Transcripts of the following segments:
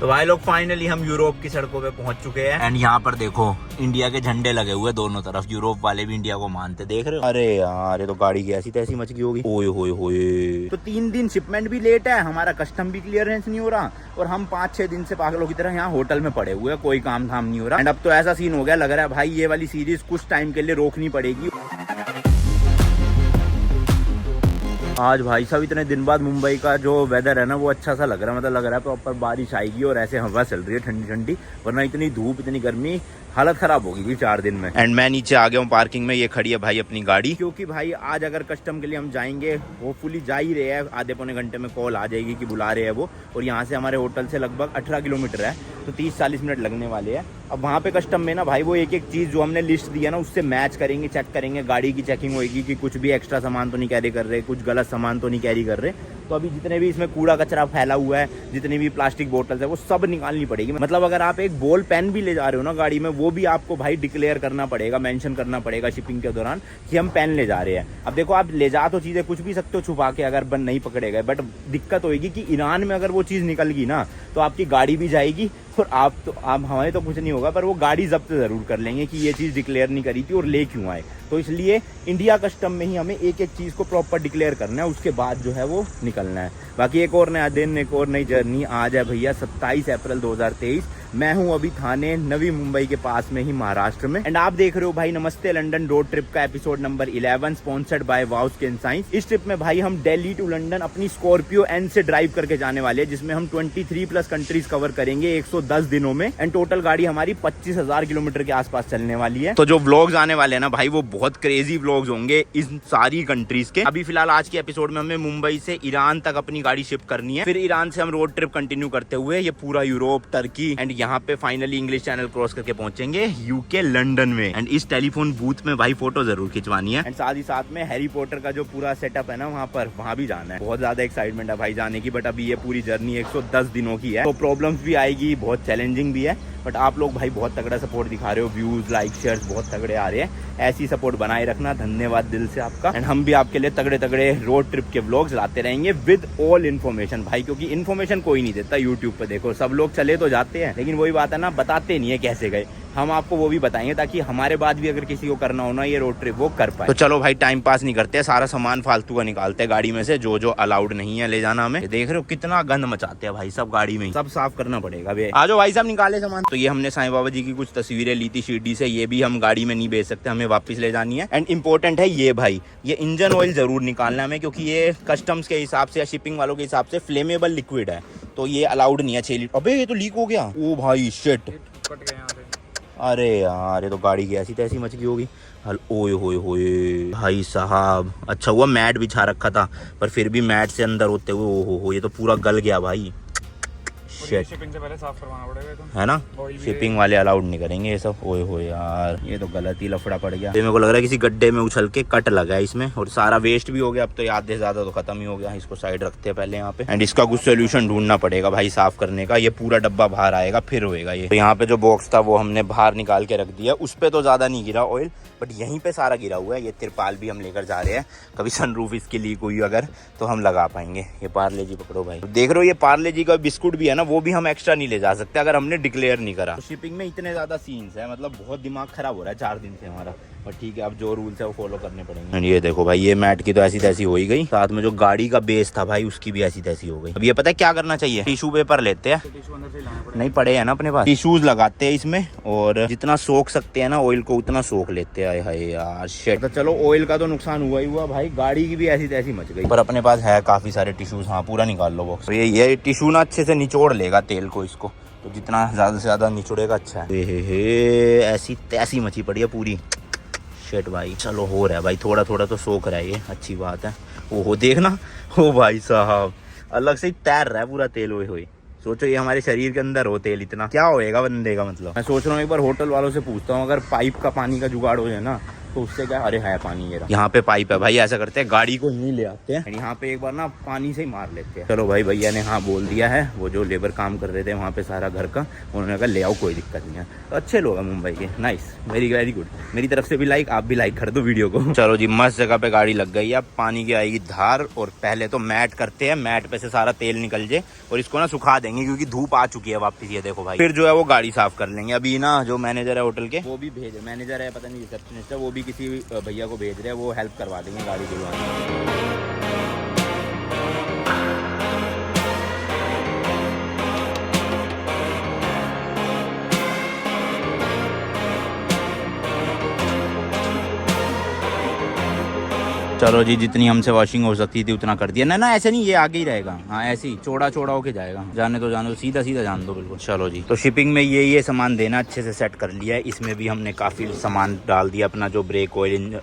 तो भाई लोग फाइनली हम यूरोप की सड़कों पे पहुंच चुके हैं एंड यहाँ पर देखो इंडिया के झंडे लगे हुए दोनों तरफ। यूरोप वाले भी इंडिया को मानते, देख रहे हो। अरे यार ये तो गाड़ी की ऐसी तैसी मच गई होगी। ओए होए होए। तो 3 दिन शिपमेंट भी लेट है, हमारा कस्टम भी क्लियरेंस नहीं हो रहा और हम 5-6 दिन से पागलों की तरह यहाँ होटल में पड़े हुए हैं, कोई काम धाम नहीं हो रहा। एंड अब तो ऐसा सीन हो गया, लग रहा है भाई ये वाली सीरीज कुछ टाइम के लिए रोकनी पड़ेगी। आज भाई साहब इतने दिन बाद मुंबई का जो वेदर है ना वो अच्छा सा लग रहा है, मतलब लग रहा है प्रॉपर बारिश आएगी और ऐसे हवा चल रही है ठंडी ठंडी, वरना इतनी धूप इतनी गर्मी हालत खराब होगी थी 4 दिन में। एंड मैं नीचे आ गया हूँ पार्किंग में, ये खड़ी है भाई अपनी गाड़ी, क्योंकि भाई आज अगर कस्टम के लिए हम जाएंगे, होपफुली जा ही रहे हैं, आधे पौने घंटे में कॉल आ जाएगी कि बुला रहे हैं वो, और यहाँ से हमारे होटल से लगभग 18 किलोमीटर है, तो 30-40 मिनट लगने वाले हैं। अब वहाँ पे कस्टम में ना भाई वो एक एक चीज़ जो हमने लिस्ट दी है ना उससे मैच करेंगे, चेक करेंगे, गाड़ी की चेकिंग होगी कि कुछ भी एक्स्ट्रा सामान तो नहीं कैरी कर रहे, कुछ गलत सामान तो नहीं कैरी कर रहे। तो अभी जितने भी इसमें कूड़ा कचरा फैला हुआ है, जितनी भी प्लास्टिक बोतल्स है, वो सब निकालनी पड़ेगी। मतलब अगर आप एक बॉल पेन भी ले जा रहे हो ना गाड़ी में, वो भी आपको भाई डिक्लेयर करना पड़ेगा, मेंशन करना पड़ेगा शिपिंग के दौरान कि हम पेन ले जा रहे हैं। अब देखो आप ले जा तो चीज़ें कुछ भी सकते हो छुपा के अगर बंद नहीं पकड़े गए, बट दिक्कत होगी कि ईरान में अगर वो चीज़ निकल गई ना तो आपकी गाड़ी भी जाएगी और आप हमारे तो कुछ नहीं होगा, पर वो गाड़ी जब्त जरूर कर लेंगे कि ये चीज़ डिक्लेयर नहीं करी थी और ले क्यों आए। तो इसलिए इंडिया कस्टम में ही हमें एक एक चीज़ को प्रॉपर डिक्लेयर करना है, उसके बाद जो है वो निकलना है। बाकी एक और नया दिन, एक और नई जर्नी। आज है भैया 27 अप्रैल 2023। मैं हूं अभी थाने नवी मुंबई के पास में ही महाराष्ट्र में, एंड आप देख रहे हो भाई नमस्ते लंदन रोड ट्रिप का episode number 11 sponsored by wow skin science. इस ट्रिप में भाई हम दिल्ली टू लंदन अपनी स्कॉर्पियो एन से ड्राइव करके जाने वाले हैं, जिसमें हम 23+ कंट्रीज कवर करेंगे 110 दिनों में, एंड टोटल गाड़ी हमारी 25,000 किलोमीटर के आसपास चलने वाली है। तो जो व्लॉग्स आने वाले हैं ना भाई वो बहुत क्रेजी व्लॉग्स होंगे इन सारी कंट्रीज के। अभी फिलहाल आज के एपिसोड में हमें मुंबई से ईरान तक अपनी गाड़ी शिफ्ट करनी है, फिर ईरान से हम रोड ट्रिप कंटिन्यू करते हुए ये पूरा यूरोप, टर्की, एंड यहाँ पे फाइनली इंग्लिश चैनल क्रॉस करके पहुंचेंगे यूके लंदन में। एंड इस टेलीफोन बूथ में भाई फोटो जरूर खिंचवानी है, एंड साथ ही साथ में हैरी पॉटर का जो पूरा सेटअप है ना वहाँ भी जाना है। बहुत ज्यादा एक्साइटमेंट है भाई जाने की, बट अभी ये पूरी जर्नी 110 दिनों की है, तो प्रॉब्लम्स भी आएगी, बहुत चैलेंजिंग भी है, बट आप लोग भाई बहुत तगड़ा सपोर्ट दिखा रहे हो, व्यूज, लाइक, शेयर्स बहुत तगड़े आ रहे हैं। ऐसी सपोर्ट बनाए रखना, धन्यवाद दिल से आपका। एंड हम भी आपके लिए तगड़े तगड़े रोड ट्रिप के व्लॉग्स लाते रहेंगे विद ऑल इन्फॉर्मेशन भाई, क्योंकि इन्फॉर्मेशन कोई नहीं देता यूट्यूब पे। देखो सब लोग चले तो जाते हैं, लेकिन वही बात है ना, बताते नहीं है कैसे गए। हम आपको वो भी बताएंगे ताकि हमारे बाद भी अगर किसी को करना हो ना ये रोड ट्रिप वो कर पाए। तो चलो भाई टाइम पास नहीं करते, सारा सामान फालतू का निकालते हैं गाड़ी में से, जो जो अलाउड नहीं है ले जाना हमें। देख रहे हो कितना गंद मचाते हैं भाई सब गाड़ी में, सब साफ करना पड़ेगा। आ जाओ भाई साहब निकाले सामान। तो ये हमने साईं बाबा जी की कुछ तस्वीरें ली थी शिरडी से, ये भी हम गाड़ी में नहीं भेज सकते, हमें वापस ले जानी है। एंड इम्पोर्टेंट है ये भाई, ये इंजन ऑयल जरूर निकालना है हमें, क्योंकि ये कस्टम्स के हिसाब से या शिपिंग वालों के हिसाब से फ्लेमेबल लिक्विड है, तो ये अलाउड नहीं है 6 लीटर। अबे ये तो लीक हो गया, ओ भाई शिट। अरे यार ये तो गाड़ी की ऐसी तैसी मच गई होगी। ओए होए होए भाई साहब, अच्छा हुआ मैट बिछा रखा था, पर फिर भी मैट से अंदर होते हुए ओ हो ये तो पूरा गल गया भाई। शिपिंग से पहले साफ करवाना पड़ेगा है ना, शिपिंग वाले अलाउड नहीं करेंगे ये सब। ओए होए यार ये तो गलत ही लफड़ा पड़ गया। मेरे को लग रहा है किसी गड्ढे में उछल के कट लगा है इसमें, और सारा वेस्ट भी हो गया। अब तो आधे से ज्यादा तो खत्म ही हो गया, इसको साइड रखते हैं पहले यहाँ पे। एंड इसका कुछ सोल्यूशन ढूंढना पड़ेगा भाई साफ करने का, ये पूरा डब्बा बाहर आएगा फिर होएगा ये। तो यहाँ पे जो बॉक्स था वो हमने बाहर निकाल के रख दिया, उस पे तो ज्यादा नहीं गिरा ऑयल, बट यहीं पे सारा गिरा हुआ है। ये तिरपाल भी हम लेकर जा रहे हैं, कभी सनरूफ इसकी लीक हुई अगर तो हम लगा पाएंगे। ये पार्ले जी पकड़ो भाई, देख रहे हो ये पार्ले जी का बिस्कुट भी है ना, वो भी हम एक्स्ट्रा नहीं ले जा सकते अगर हमने डिक्लेयर नहीं करा। तो शिपिंग में इतने ज्यादा सीन्स है, मतलब बहुत दिमाग खराब हो रहा है 4 दिन से हमारा, और ठीक है अब जो रूल्स है वो फॉलो करने पड़ेंगे। ये देखो भाई ये मैट की तो ऐसी तैसी हो ही गई, साथ में जो गाड़ी का बेस था भाई उसकी भी ऐसी तैसी हो गई। अब ये पता है क्या करना चाहिए, टिश्यू पेपर लेते हैं, नहीं पड़े है ना अपने पास, टिश्यूज लगाते हैं इसमें और जितना सोख सकते हैं ना ऑयल को उतना सोख लेते हैं। हाय यार शिट। तो चलो ऑयल का तो नुकसान हुआ ही हुआ भाई, गाड़ी की भी ऐसी तैसी मच गई, पर अपने पास है काफी सारे टिश्यूज। हाँ पूरा निकाल लो बॉक्स। ये टिश्यू ना अच्छे से निचोड़ लेगा तेल को, इसको तो जितना ज्यादा से ज्यादा निचोड़ेगा अच्छा है। ऐसी तैसी मची पड़ी है पूरी। शिट भाई चलो हो रहा है भाई, थोड़ा थोड़ा तो सोख रहा है, ये अच्छी बात है। ओहो देखना, ओ भाई साहब अलग से ही तैर रहा है पूरा तेल। हुए सोचो ये हमारे शरीर के अंदर हो तेल, इतना क्या होएगा बंदे का। मतलब मैं सोच रहा हूँ एक बार होटल वालों से पूछता हूँ, अगर पाइप का पानी का जुगाड़ हो जाए ना तो उससे क्या, अरे है पानी ये रहा। यहाँ पे पाइप है भाई, ऐसा करते हैं गाड़ी को यहीं ले आते हैं, यहाँ पे एक बार ना पानी से ही मार लेते हैं। चलो भाई, भैया ने हाँ बोल दिया है, वो जो लेबर काम कर रहे थे वहाँ पे सारा घर का, उन्होंने कहा ले आओ, कोई दिक्कत नहीं है। तो अच्छे लोग हैं मुंबई के, नाइस, वेरी गुड। मेरी तरफ से भी लाइक, आप भी लाइक कर दो वीडियो को। चलो जी, मस्त जगह पे गाड़ी लग गई है, अब पानी की आएगी धार, और पहले तो मैट करते हैं, मैट पे से सारा तेल निकल जाए और इसको ना सुखा देंगे क्योंकि धूप आ चुकी है वापस। ये देखो भाई, फिर जो है वो गाड़ी साफ कर लेंगे। अभी ना जो मैनेजर है होटल के, वो भी भेज, मैनेजर है पता नहीं रिसेप्शनिस्ट है, वो भी किसी भैया को भेज रहे हैं, वो हेल्प करवा देंगे गाड़ी धुलवाने में। चलो जी, जितनी हमसे वॉशिंग हो सकती थी उतना कर दिया। ना ऐसे नहीं, ये आगे ही रहेगा, हाँ ऐसे ही चौड़ा होके जाएगा। जाने दो सीधा जान दो बिल्कुल। चलो जी, तो शिपिंग में ये सामान देना अच्छे से सेट कर लिया है। इसमें भी हमने काफी सामान डाल दिया, अपना जो ब्रेक ऑयल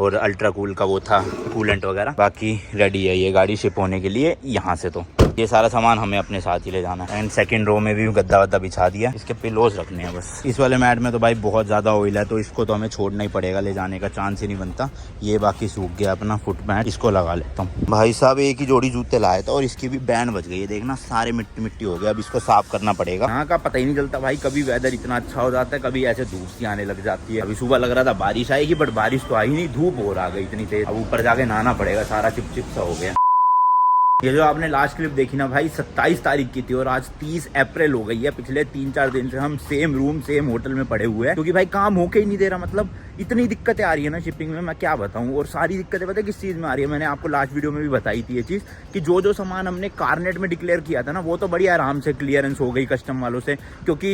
और अल्ट्रा कूल का वो था, कूलेंट वगैरह, बाकी रेडी है ये गाड़ी शिप होने के लिए। यहाँ से तो ये सारा सामान हमें अपने साथ ही ले जाना है। एंड सेकंड रो में भी गद्दा वद्दा बिछा दिया, इसके पिलोज रखने हैं बस। इस वाले मैट में तो भाई बहुत ज्यादा ऑयल है, तो इसको तो हमें छोड़ना ही पड़ेगा, ले जाने का चांस ही नहीं बनता। ये बाकी सूख गया अपना फुट मैट, इसको लगा लेता हूँ। भाई साहब एक ही जोड़ी जूते लाए था और इसकी भी बैंड बच गई है, देखना सारे मिट्टी हो गया। अब इसको साफ करना पड़ेगा। यहाँ का पता ही नहीं चलता भाई, कभी वेदर इतना अच्छा हो जाता है, कभी ऐसे धूप सी आने लग जाती है। अभी सुबह लग रहा था बारिश आएगी, बट बारिश तो आई नहीं, धूप हो रहा गई इतनी तेज। अब ऊपर जाके नहाना पड़ेगा, सारा चिपचिप सा हो गया। ये जो आपने लास्ट क्लिप देखी ना भाई, 27 तारीख की थी और आज 30 अप्रैल हो गई है। पिछले 3-4 दिन से हम सेम रूम सेम होटल में पड़े हुए हैं, क्योंकि भाई काम होके ही नहीं दे रहा। मतलब इतनी दिक्कतें आ रही है ना शिपिंग में, मैं क्या बताऊं। और सारी दिक्कतें पता है किस चीज़ में आ रही है, मैंने आपको लास्ट वीडियो में भी बताई थी ये चीज़, कि जो सामान हमने कारनेट में डिक्लेयर किया था ना, वो तो बड़ी आराम से क्लियरेंस हो गई कस्टम वालों से, क्योंकि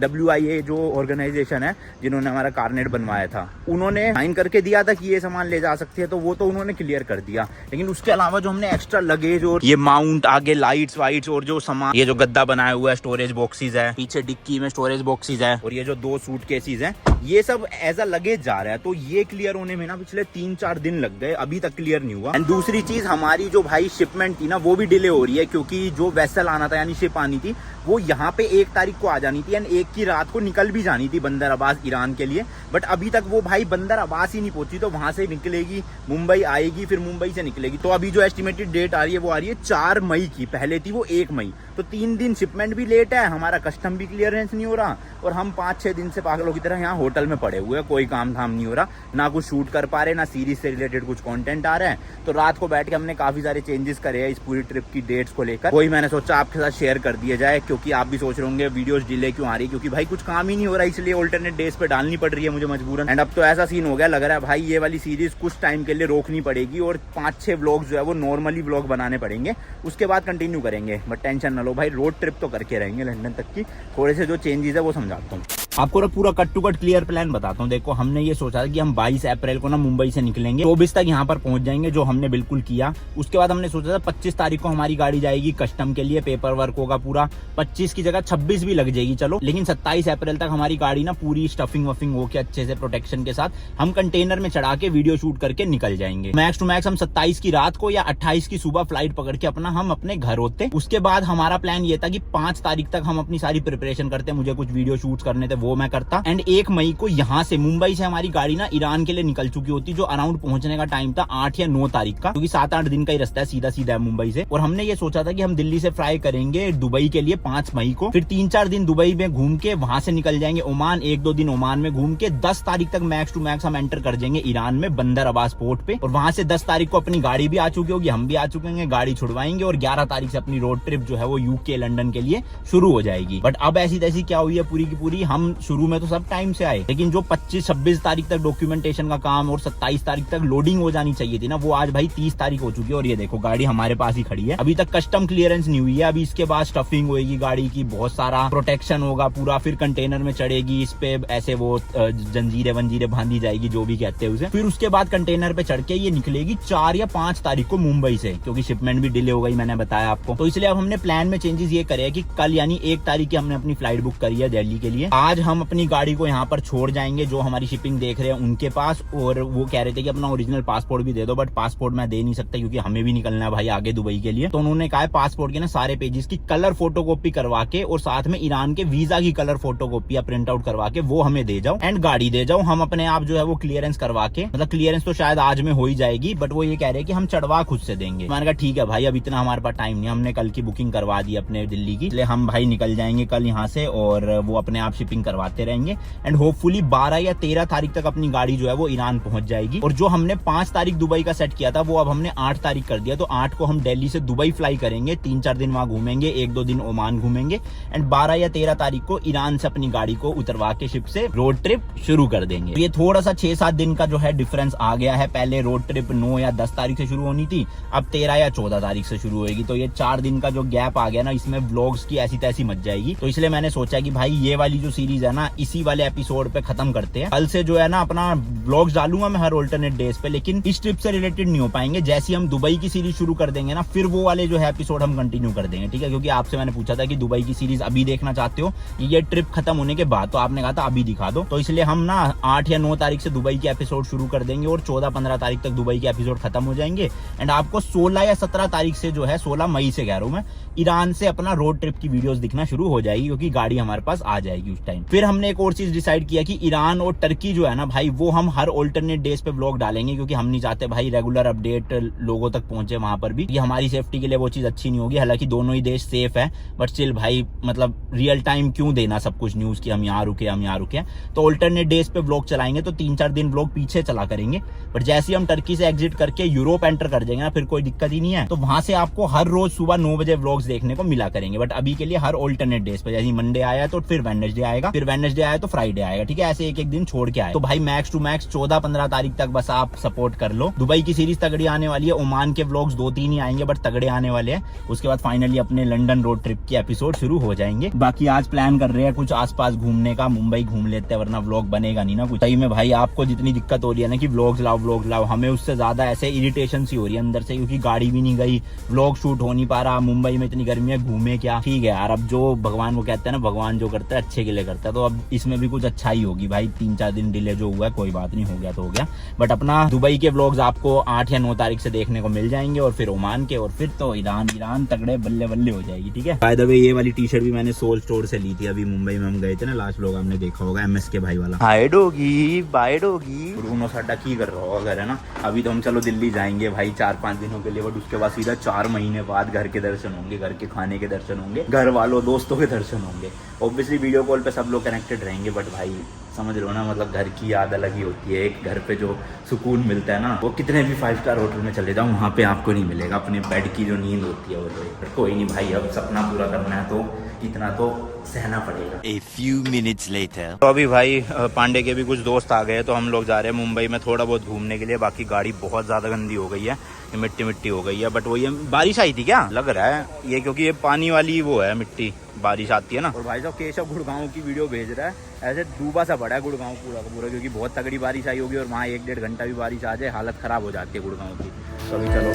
WIA जो ऑर्गेनाइजेशन है जिन्होंने हमारा कारनेट बनवाया था, उन्होंने साइन करके दिया था कि ये सामान ले जा सकते हैं, तो वो तो उन्होंने क्लियर कर दिया। लेकिन उसके अलावा जो हमने एक्स्ट्रा लगेज और ये माउंट, आगे लाइट्स वाइट्स और जो सामान, ये जो गद्दा बनाया हुआ है, स्टोरेज बॉक्सेस है, पीछे डिक्की में स्टोरेज बॉक्सेस है, और ये जो 2 सूटकेसेस हैं, ये सब एज अ लगेज जा रहा है। तो ये क्लियर होने में ना पिछले 3-4 दिन लग गए, अभी तक क्लियर नहीं हुआ। एंड दूसरी चीज, हमारी जो भाई शिपमेंट थी ना, वो भी डिले हो रही है, क्योंकि जो वेसल आना था यानी शिप आनी थी, वो यहाँ पे 1 तारीख को आ जानी थी एंड 1 की रात को निकल भी जानी थी बंदर अब्बास ईरान के लिए। बट अभी तक वो भाई बंदर अब्बास ही नहीं पहुंची, तो वहां से निकलेगी, मुंबई आएगी, फिर मुंबई से निकलेगी। तो अभी जो एस्टिमेटेड डेट आ रही है वो आ रही है 4 मई की, पहले थी वो 1 मई। तो 3 दिन शिपमेंट भी लेट है, हमारा कस्टम भी क्लियरेंस नहीं हो रहा, और हम 5-6 दिन से पागलों की तरह यहाँ होटल में पड़े हुए हैं। कोई काम धाम नहीं हो रहा, ना कुछ शूट कर पा रहे, ना सीरीज से रिलेटेड कुछ कंटेंट आ रहा है। तो रात को बैठ के हमने काफी सारे चेंजेस करे हैं इस पूरी ट्रिप की डेट्स को लेकर, वही मैंने सोचा आपके साथ शेयर कर दिया जाए, क्योंकि आप भी सोच रहे होंगे वीडियोस डिले क्यों आ रही है, क्योंकि भाई कुछ काम ही नहीं हो रहा, इसलिए ऑल्टरनेट डेज पे डालनी पड़ रही है मुझे मजबूरन। एंड अब तो ऐसा सीन हो गया, लग रहा है भाई ये वाली सीरीज कुछ टाइम के लिए रोकनी पड़ेगी और 5-6 व्लॉग जो है वो नॉर्मली व्लॉग बनाने पड़ेंगे, उसके बाद कंटिन्यू करेंगे। बट टेंशन ना लो भाई, रोड ट्रिप तो करके रहेंगे लंदन तक की। थोड़े से जो चेंजेस है वो समझाता हूँ आपको, ना पूरा cut to cut clear plan बताता हूँ। देखो, हमने ये सोचा था कि हम 22 अप्रैल को ना मुंबई से निकलेंगे, 24 तक यहाँ पर पहुंच जाएंगे, जो हमने बिल्कुल किया। उसके बाद हमने सोचा था 25 तारीख को हमारी गाड़ी जाएगी कस्टम के लिए, पेपर वर्क होगा पूरा, 25 की जगह 26 भी लग जाएगी चलो। लेकिन 27 अप्रैल तक हमारी गाड़ी ना पूरी स्टफिंग वफिंग होके अच्छे से प्रोटेक्शन के साथ हम कंटेनर में चढ़ा के वीडियो शूट करके निकल जाएंगे। मैक्स टू मैक्स हम 27 की रात को या 28 की सुबह फ्लाइट पकड़ के हम अपने घर होते। उसके बाद हमारा प्लान ये था कि 5 तारीख तक हम अपनी सारी प्रिपरेशन करते, मुझे कुछ वीडियो शूट करने थे वो मैं करता। एंड 1 मई को यहाँ से मुंबई से हमारी गाड़ी ना ईरान के लिए निकल चुकी होती, जो अराउंड पहुंचने का टाइम था 8 या 9 तारीख का, क्योंकि 7-8 दिन का ही रास्ता है सीधा है मुंबई से। और हमने ये सोचा था कि हम दिल्ली से फ्लाई करेंगे दुबई के लिए 5 मई को, फिर 3-4 दिन दुबई में घूम के वहां से निकल जाएंगे ओमान, 1-2 दिन ओमान में घूम के 10 तारीख तक मैक्स टू मैक्स हम एंटर कर जाएंगे ईरान में बंदर अब्बास पोर्ट पे। और वहां से 10 तारीख को अपनी गाड़ी भी आ चुकी होगी, हम भी आ चुके हैं, गाड़ी छुड़वाएंगे और 11 तारीख से अपनी रोड ट्रिप जो है वो यूके लंदन के लिए शुरू हो जाएगी। बट अब ऐसी तैसी क्या हुई है पूरी की पूरी, हम शुरू में तो सब टाइम से आए, लेकिन जो 25-26 तारीख तक डॉक्यूमेंटेशन का काम और 27 तारीख तक लोडिंग हो जानी चाहिए थी ना, वो आज भाई 30 तारीख हो चुकी है। और ये देखो गाड़ी हमारे पास ही खड़ी है, अभी तक कस्टम क्लियरेंस नहीं हुई है। अभी इसके बाद स्टफिंग होगी गाड़ी की, बहुत सारा प्रोटेक्शन होगा पूरा, फिर कंटेनर में चढ़ेगी, इस पे ऐसे वो जंजीरें बांधी जाएगी, जो भी कहते हैं उसे। फिर उसके बाद कंटेनर पे चढ़ के ये निकलेगी 4 या 5 तारीख को मुंबई से, क्योंकि शिपमेंट भी डिले हो गई मैंने बताया आपको। तो इसलिए अब हमने प्लान में चेंजेस ये करे कि कल यानी 1 तारीख की हमने अपनी फ्लाइट बुक करी है दिल्ली के लिए। आज हम अपनी गाड़ी को यहाँ पर छोड़ जाएंगे जो हमारी शिपिंग देख रहे हैं उनके पास, और वो कह रहे थे कि अपना ओरिजिनल पासपोर्ट भी दे दो, बट पासपोर्ट मैं दे नहीं सकता क्योंकि हमें भी निकलना है भाई आगे दुबई के लिए। तो उन्होंने कहा है पासपोर्ट के ना सारे पेजेस की कलर फोटोकॉपी करवा के और साथ में ईरान के वीजा की कलर फोटोकॉपी या प्रिंट आउट करवा के वो हमें दे जाओ एंड गाड़ी दे जाओ। हम अपने आप जो है वो क्लियरेंस करवा के, मतलब क्लियरेंस तो शायद आज में हो ही जाएगी, बट वो ये कह रहे हैं कि हम चढ़वा खुद से देंगे। मैंने कहा ठीक है भाई, अब इतना हमारे पास टाइम नहीं, हमने कल की बुकिंग करवा दी अपने दिल्ली की, इसलिए हम भाई निकल जाएंगे कल यहाँ से और वो अपने आप शिपिंग करवाते रहेंगे एंड होपफुली 12 या 13 तारीख तक अपनी गाड़ी जो है वो ईरान पहुंच जाएगी। और जो हमने 5 तारीख दुबई का सेट किया था वो अब हमने 8 तारीख कर दिया, तो 8 को हम दिल्ली से दुबई फ्लाई करेंगे, 3-4 दिन वहां घूमेंगे, 1-2 दिन ओमान घूमेंगे एंड 12 या 13 तारीख को ईरान से अपनी गाड़ी को उतरवा के शिप से रोड ट्रिप शुरू कर देंगे। ये थोड़ा सा 6-7 दिन का जो है डिफरेंस आ गया है, पहले रोड ट्रिप 9 या 10 तारीख से शुरू होनी थी, अब 13 या 14 तारीख से शुरू होगी। तो ये 4 दिन का जो गैप आ गया ना, इसमें व्लॉग्स की ऐसी तैसी मच जाएगी। तो इसलिए मैंने सोचा कि भाई ये वाली जो सीरीज है ना, इसी वाले एपिसोड पे खत्म करते हैं। कल से जो है ना अपना व्लॉग्स डालूंगा मैं हर ऑल्टरनेट डेज पे, लेकिन इस ट्रिप से रिलेटेड नहीं हो पाएंगे। जैसे ही हम दुबई की सीरीज शुरू कर देंगे ना, फिर वो वाले जो है एपिसोड हम कंटिन्यू कर देंगे, ठीक है। क्योंकि आपसे मैंने पूछा था कि दुबई की सीरीज अभी देखना चाहते हो ये ट्रिप खत्म होने के बाद, तो आपने कहा था अभी दिखा दो। तो इसलिए हम ना 8 या 9 तारीख से दुबई के एपिसोड शुरू कर देंगे और 14-15 तारीख तक दुबई के एपिसोड खत्म हो जाएंगे एंड आपको 16 या 17 तारीख से जो है, 16 मई से कह रहा हूं मैं, ईरान से अपना रोड ट्रिप की वीडियोस दिखना शुरू हो जाएगी क्योंकि गाड़ी हमारे पास आ जाएगी उस टाइम। फिर हमने एक और चीज डिसाइड किया कि ईरान और टर्की जो है ना भाई, वो हम हर ऑल्टरनेट डेज पे व्लॉग डालेंगे क्योंकि हम नहीं चाहते भाई रेगुलर अपडेट लोगों तक पहुंचे वहां पर भी, ये हमारी सेफ्टी के लिए वो चीज अच्छी नहीं होगी। हालांकि दोनों ही देश सेफ है, बट स्टिल भाई मतलब रियल टाइम क्यों देना सब कुछ न्यूज की, हम यहाँ रुके हम यहाँ रुके। तो ऑल्टरनेट डेज पे व्लॉग चलाएंगे तो 3-4 दिन व्लॉग पीछे चला करेंगे, बट जैसे ही हम टर्की से एग्जिट करके यूरोप एंटर कर जाएंगे ना, फिर कोई दिक्कत ही नहीं है। तो वहां से आपको हर रोज सुबह 9 बजे व्लॉग्स देखने को मिला करेंगे, बट अभी के लिए हर ऑल्टरनेट डेज पे, जैसे मंडे आया तो फिर वेडनेसडे आएगा, फिर वेडनेसडे आया तो फ्राइडे आएगा, ठीक है। ऐसे एक दिन छोड़ के आए। तो भाई मैक्स टू मैक्स 14-15 तारीख तक बस आप सपोर्ट कर लो। दुबई की सीरीज तगड़ी आने वाली है, ओमान के व्लॉग्स 2-3 ही आएंगे बट तगड़े आने वाले हैं। उसके बाद फाइनली अपने लंदन रोड ट्रिप के एपिसोड शुरू हो जाएंगे। बाकी आज प्लान कर रहे हैं कुछ आसपास घूमने का, मुंबई घूम लेते हैं वरना व्लॉग बनेगा नहीं ना कुछ। सही में भाई आपको जितनी दिक्कत हो रही है ना कि व्लॉग्स लाओ, हमें उससे ज्यादा ऐसे इरिटेशन सी हो रही है अंदर से, क्योंकि गाड़ी भी नहीं गई, व्लॉग शूट हो नहीं पा रहा, मुंबई में इतनी गर्मी है, घूमे क्या। ठीक है यार, अब जो भगवान, वो कहते हैं ना भगवान जो करता है अच्छे के लिए करता है, तो अब इसमें भी कुछ अच्छा ही होगी भाई। 3-4 दिन डिले जो हुआ है कोई बात नहीं, हो गया तो हो गया। बट अपना दुबई के व्लॉग्स आपको 8 या 9 तारीख से देखने को मिल जाएंगे और फिर ओमान के, और फिर तो ईरान तगड़े बल्ले बल्ले हो जाएगी, ठीक है। बाय द वे ये वाली टी शर्ट भी मैंने सोल स्टोर से ली थी, अभी मुंबई में हम गए थे ना लास्ट व्लॉग हमने देखा होगा, MS के भाई वाला। हाय डॉगी, बाय डॉगी। ब्रूनो साडा की कर रहा होगा घर, है ना। अभी तो हम चलो दिल्ली जाएंगे भाई 4-5 दिनों के लिए, बट उसके बाद सीधा 4 महीने बाद घर के दर्शन होंगे, घर के खाने के दर्शन होंगे, घर वालों दोस्तों के दर्शन होंगे। ऑब्वियसली वीडियो कॉल पे सब लोग कनेक्टेड रहेंगे, बट भाई समझ लो ना, मतलब घर की याद अलग ही होती है। एक घर पे जो सुकून मिलता है ना, वो कितने भी 5 स्टार होटल में चले जाओ वहाँ पे आपको नहीं मिलेगा। अपने बेड की जो नींद होती है वो तो कोई नहीं भाई, अब सपना पूरा करना है तो इतना तो सहना पड़ेगा। A few minutes later. तो अभी भाई पांडे के भी कुछ दोस्त आ गए, तो हम लोग जा रहे हैं मुंबई में थोड़ा बहुत घूमने के लिए। बाकी गाड़ी बहुत ज्यादा गंदी हो गई है, मिट्टी हो गई है, बट वो ये बारिश आई थी क्या लग रहा है ये, क्योंकि ये पानी वाली वो है मिट्टी, बारिश आती है ना। और भाई साहब केशव गुड़गांव की वीडियो भेज रहा है, ऐसे डूबा सा पड़ा है गुड़गांव पूरा का पूरा, क्योंकि बहुत तगड़ी बारिश आई होगी और वहाँ 1-1.5 घंटा भी बारिश आ जाए हालत खराब हो जाती है गुड़गांव की। तो अभी चलो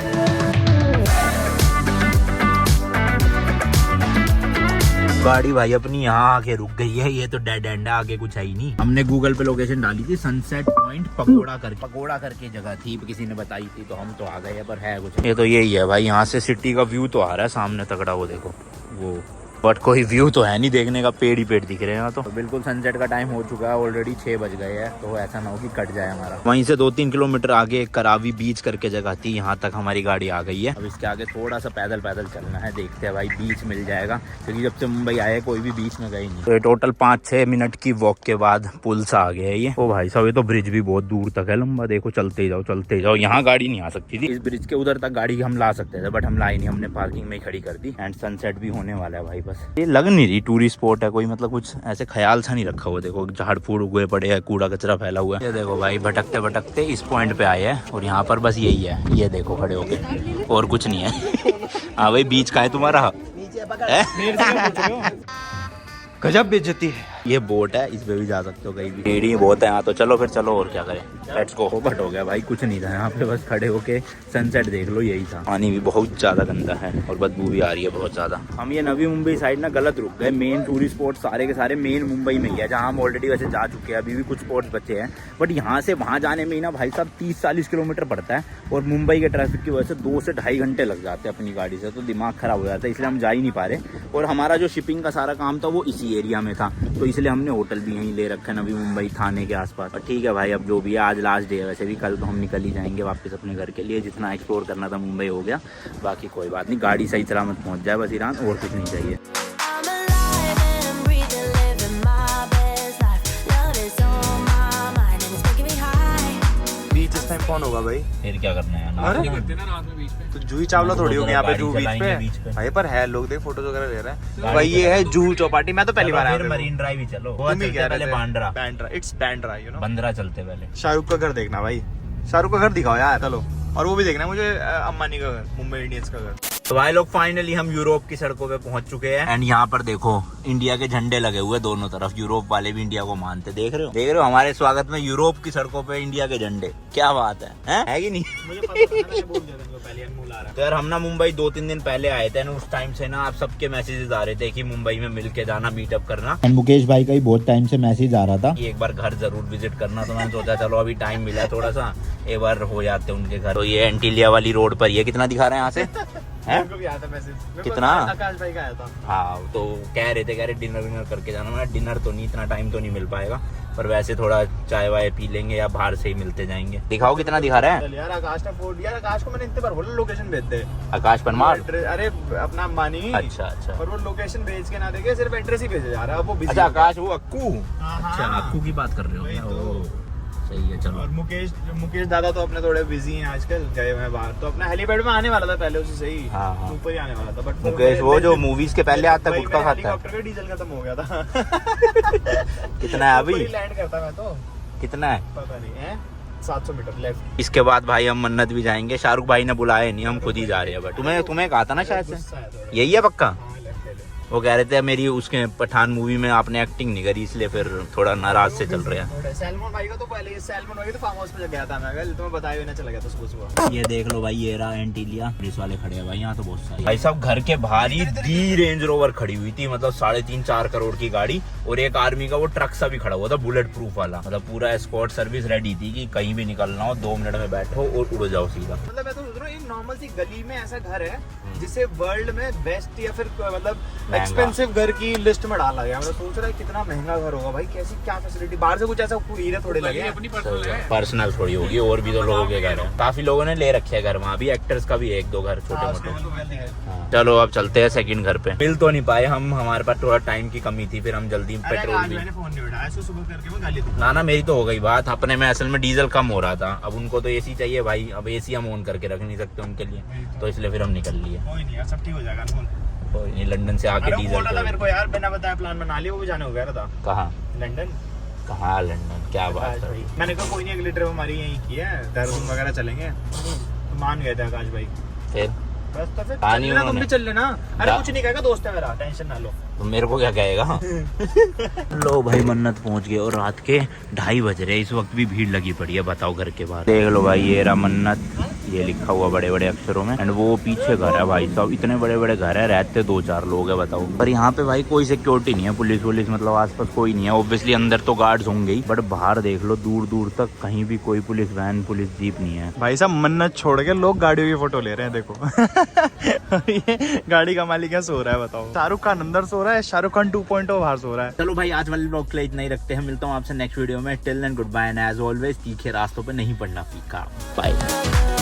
गाड़ी भाई अपनी यहाँ आके रुक गई है, ये तो डेड एंड है, आगे कुछ है ही नहीं। हमने गूगल पे लोकेशन डाली थी, सनसेट पॉइंट पकोड़ा करके जगह थी, किसी ने बताई थी, तो हम तो आ गए, पर है कुछ। ये तो यही है भाई, यहाँ से सिटी का व्यू तो आ रहा है सामने तगड़ा, वो देखो वो, बट कोई व्यू तो है नहीं देखने का, पेड़ ही पेड़ दिख रहे हैं। तो बिल्कुल सनसेट का टाइम हो चुका है, ऑलरेडी 6 बज गए हैं, तो ऐसा ना हो कि कट जाए हमारा। वहीं से 2-3 किलोमीटर आगे करावी बीच करके जगह थी, यहाँ तक हमारी गाड़ी आ गई है। अब इसके आगे थोड़ा सा पैदल चलना है, देखते हैं भाई बीच मिल जाएगा, क्योंकि जब से मुंबई आए कोई भी बीच में गए नहीं। तो टोटल 5-6 मिनट की वॉक के बाद पुल सा आ गया है ये। ओ भाई साहब, ये तो ब्रिज भी बहुत दूर तक है लंबा, देखो चलते जाओ। यहाँ गाड़ी नहीं आ सकती थी, इस ब्रिज के उधर तक गाड़ी हम ला सकते थे, बट हम लाई नहीं, हमने पार्किंग में खड़ी कर दी। एंड सनसेट भी होने वाला है भाई, बस ये लग नहीं रही टूरिस्ट स्पॉट है कोई, मतलब कुछ ऐसे ख्याल सा नहीं रखा हुआ। देखो झाड़ फूड़ उगे पड़े हैं, कूड़ा कचरा फैला हुआ है। ये देखो भाई भटकते इस पॉइंट पे आए हैं, और यहाँ पर बस यही है, ये देखो खड़े होके, और कुछ नहीं है। हाँ भाई, बीच का है तुम्हारा, गजब बेइज्जती है। ये बोट है, इस पे भी जा सकते हो कहीं भी। सीढ़ी बहुत है यहाँ तो, चलो फिर चलो और क्या करें, लेट्स गो। पोपट हो गया भाई, कुछ नहीं था यहाँ पे, बस खड़े होके सनसेट देख लो, यही था। पानी भी बहुत ज्यादा गंदा है और बदबू भी आ रही है बहुत ज्यादा। हम ये नवी मुंबई साइड ना गलत रुक गए। मेन टूरिस्ट स्पॉट सारे के सारे मेन मुंबई में ही है, जहाँ हम ऑलरेडी वैसे जा चुके हैं, अभी भी कुछ स्पॉट्स बचे हैं। बट यहाँ से वहाँ जाने में ही ना भाई साहब 30-40 किलोमीटर पड़ता है, और मुंबई के ट्रैफिक की वजह से 2 से 2.5 घंटे लग जाते हैं अपनी गाड़ी से, तो दिमाग खराब हो जाता है, इसलिए हम जा ही नहीं पा रहे। और हमारा जो शिपिंग का सारा काम था वो इसी एरिया में था, तो इसलिए हमने होटल भी यहीं ले रखा है नवी मुंबई थाने के आसपास। और ठीक है भाई, अब जो भी है, आज लास्ट डे है वैसे भी, कल तो हम निकल ही जाएंगे वापस अपने घर के लिए। जितना एक्सप्लोर करना था मुंबई हो गया, बाकी कोई बात नहीं, गाड़ी सही सलामत पहुंच जाए बस ईरान, और कुछ नहीं चाहिए। इस टाइम कौन होगा भाई? फिर क्या करना है यार, तो जूही चावला थोड़ी होगी यहाँ पे जूह बीच पे भाई, पर है लोग देख फोटोज वगैरह ले रहे हैं भाई। ये है जूह चौपाटी, मैं तो पहली बार आया। मरीन ड्राइव ही चलो, तुम ही कह रहे थे Bandra, it's Bandra, you know, Bandra चलते पहले। शाहरुख का घर देखना भाई, शाहरुख का घर दिखाओ यार, चलो। और वो भी देखना है मुझे अंबानी का घर, मुंबई इंडियंस का घर। तो भाई लोग फाइनली हम यूरोप की सड़कों पे पहुंच चुके हैं, एंड यहाँ पर देखो इंडिया के झंडे लगे हुए दोनों तरफ, यूरोप वाले भी इंडिया को मानते, देख रहे हो हमारे स्वागत में यूरोप की सड़कों पे इंडिया के झंडे, क्या बात है कि नहीं? मुझे पता था, मैं बोल दिया था उनको पहले, अनमोल आ रहा है। तो यार हम ना मुंबई 2-3 दिन पहले आए थे, उस टाइम से ना आप सबके मैसेजेस आ रहे थे कि मुंबई में मिल के जाना, मीटअप करना। एंड मुकेश भाई का ही बहुत टाइम से मैसेज आ रहा था कि एक बार घर जरूर विजिट करना, तो मैंने सोचा चलो अभी टाइम मिला है थोड़ा सा, एक बार हो जाते उनके घर। तो ये एंटीलिया वाली रोड पर, ये कितना दिखा रहे हैं यहाँ से? है? उनको भी आया था मैसेज, कितना? आकाश भाई का आया था। हाँ, तो कह रहे डिनर विनर करके जाना। मैं डिनर तो नहीं, इतना टाइम तो नहीं मिल पाएगा, पर वैसे थोड़ा चाय वाय पी लेंगे या बाहर से ही मिलते जाएंगे। दिखाओ कितना दिखा रहा है यार। आकाश ने फोन, यार आकाश को मैंने इतने बार बोला लोकेशन भेज दे। आकाश परमार, अरे अपना अंबानी। अच्छा, और वो लोकेशन भेज के ना देखे, सिर्फ एड्रेस ही भेजे जा रहा है। वो अच्छा, आकाश वो अक्कू, अच्छा अक्कू की बात कर रहे हो, सही है चलो। और मुकेश दादा तो अपने थोड़े बिजी हैं आजकल, गए हुए हैं बाहर, तो अपना हेलीपैड में आने वाला था पहले उसी से ही, हाँ। ऊपर ही आने वाला था। बट मुकेश वो जो मूवीज के पहले आता है, गुटखा खाता है। हेलीकॉप्टर का डीजल खत्म हो गया था। कितना है अभी? लैंड करता मैं तो, कितना है पता नहीं है, 700 मीटर लेफ्ट। इसके बाद भाई हम मन्नत भी जाएंगे, शाहरुख भाई ने बुलाया नहीं, हम खुद ही जा रहे हैं। बट तुम्हें कहा था ना शायद से, यही है पक्का? वो कह रहे थे मेरी उसके पठान मूवी में आपने एक्टिंग नहीं करी, इसलिए फिर थोड़ा नाराज से चल रहे हैं। सैलमन भाई का तो पहले, सैलमन भाई तो फार्म हाउस पे गया था मैं, कल तुम्हें बताया हुआ ना, चला गया था सुबह। ये देख लो भाई, ये रहा एंटीलिया, पुलिस वाले खड़े हैं भाई यहाँ तो बहुत सारे। भाई साहब घर के बाहर ही दी रेंज रोवर खड़ी हुई थी, मतलब 3.5-4 करोड़ की गाड़ी, और एक आर्मी का वो ट्रक सा भी खड़ा हुआ था, बुलेट प्रूफ वाला, मतलब पूरा एस्कॉर्ट सर्विस रेडी थी कि कहीं भी निकलना हो 2 मिनट में बैठो और उड़ जाओ सीधा। मतलब मैं तो सोच रहा हूँ, एक नॉर्मल सी गली में ऐसा घर है जिसे वर्ल्ड में बेस्ट या फिर मतलब एक्सपेंसिव घर की लिस्ट में डाला गया। मैं सोच रहा है कितना महंगा घर होगा भाई, कैसी क्या फैसिलिटी, बाहर से कुछ ऐसा हीरे थोड़े लगे, अपनी पर्सनल थोड़ी होगी, और भी तो लोगों के घर है, काफी लोगों ने ले रखे हैं घर, वहाँ भी एक्टर्स का भी 1-2 घर छोटे मोटे। चलो अब चलते हैं सेकंड घर पे। मिल तो नहीं पाए हम, हमारे पास थोड़ा टाइम की कमी थी, फिर हम जल्दी पेट्रोल भी, फोन नहीं उठाया, सुबह करके मैं गाली दूंगा। ना मेरी तो हो गई बात, अपने में असल में डीजल कम हो रहा था, अब उनको तो एसी चाहिए भाई, अब एसी हम ऑन करके रख नहीं सकते उनके लिए, तो इसलिए फिर हम निकल लिए। कोई नहीं यार, सब ठीक हो जाएगा। कोई नहीं, लंदन से आके डीजल मेरे को यार बिना बताया प्लान बना लिया, वो भी जाने हो गया था। कहाँ? लंदन। कहाँ लंदन, क्या बात है? मैंने कहा कोई नहीं, अगली ट्रिप हमारी यहीं की है, देहरादून वगैरह चलेंगे, तो मान गए थे आकाश भाई। फिर बस तो फिर चल लेना, तुम भी चल लेना। अरे कुछ नहीं कहेगा, दोस्त है मेरा, टेंशन ना लो। तो मेरे को क्या कहेगा? लो भाई मन्नत पहुंच गए, और रात के 2:30 बज रहे, इस वक्त भी भीड़ लगी पड़ी है, बताओ घर के बाहर। देख लो भाई, ये रहा मन्नत, ये लिखा हुआ बड़े बड़े अक्षरों में, एंड वो पीछे घर है भाई साहब, इतने बड़े बड़े घर है, रहते 2-4 लोग है, बताओ। पर यहाँ पे भाई कोई सिक्योरिटी नहीं है, पुलिस वुलिस मतलब आसपास कोई नहीं है, ऑब्वियसली अंदर तो गार्ड्स होंगे ही, बट बाहर देख लो दूर दूर तक कहीं भी कोई पुलिस वैन, पुलिस जीप नहीं है। भाई साहब मन्नत छोड़ के लोग गाड़ियों की फोटो ले रहे हैं, देखो। ये गाड़ी का मालिक क्या सो रहा है बताओ? शाहरुख खान अंदर सो रहा है, शाहरुख खान 2.0 बाहर सो रहा है। चलो भाई आज वाले ब्लॉग के लिए इतना ही रखते हैं, मिलता हूँ आपसे नेक्स्ट वीडियो में। Till then good bye, and as always तीखे रास्तों पे नहीं पड़ना फीका। बाय।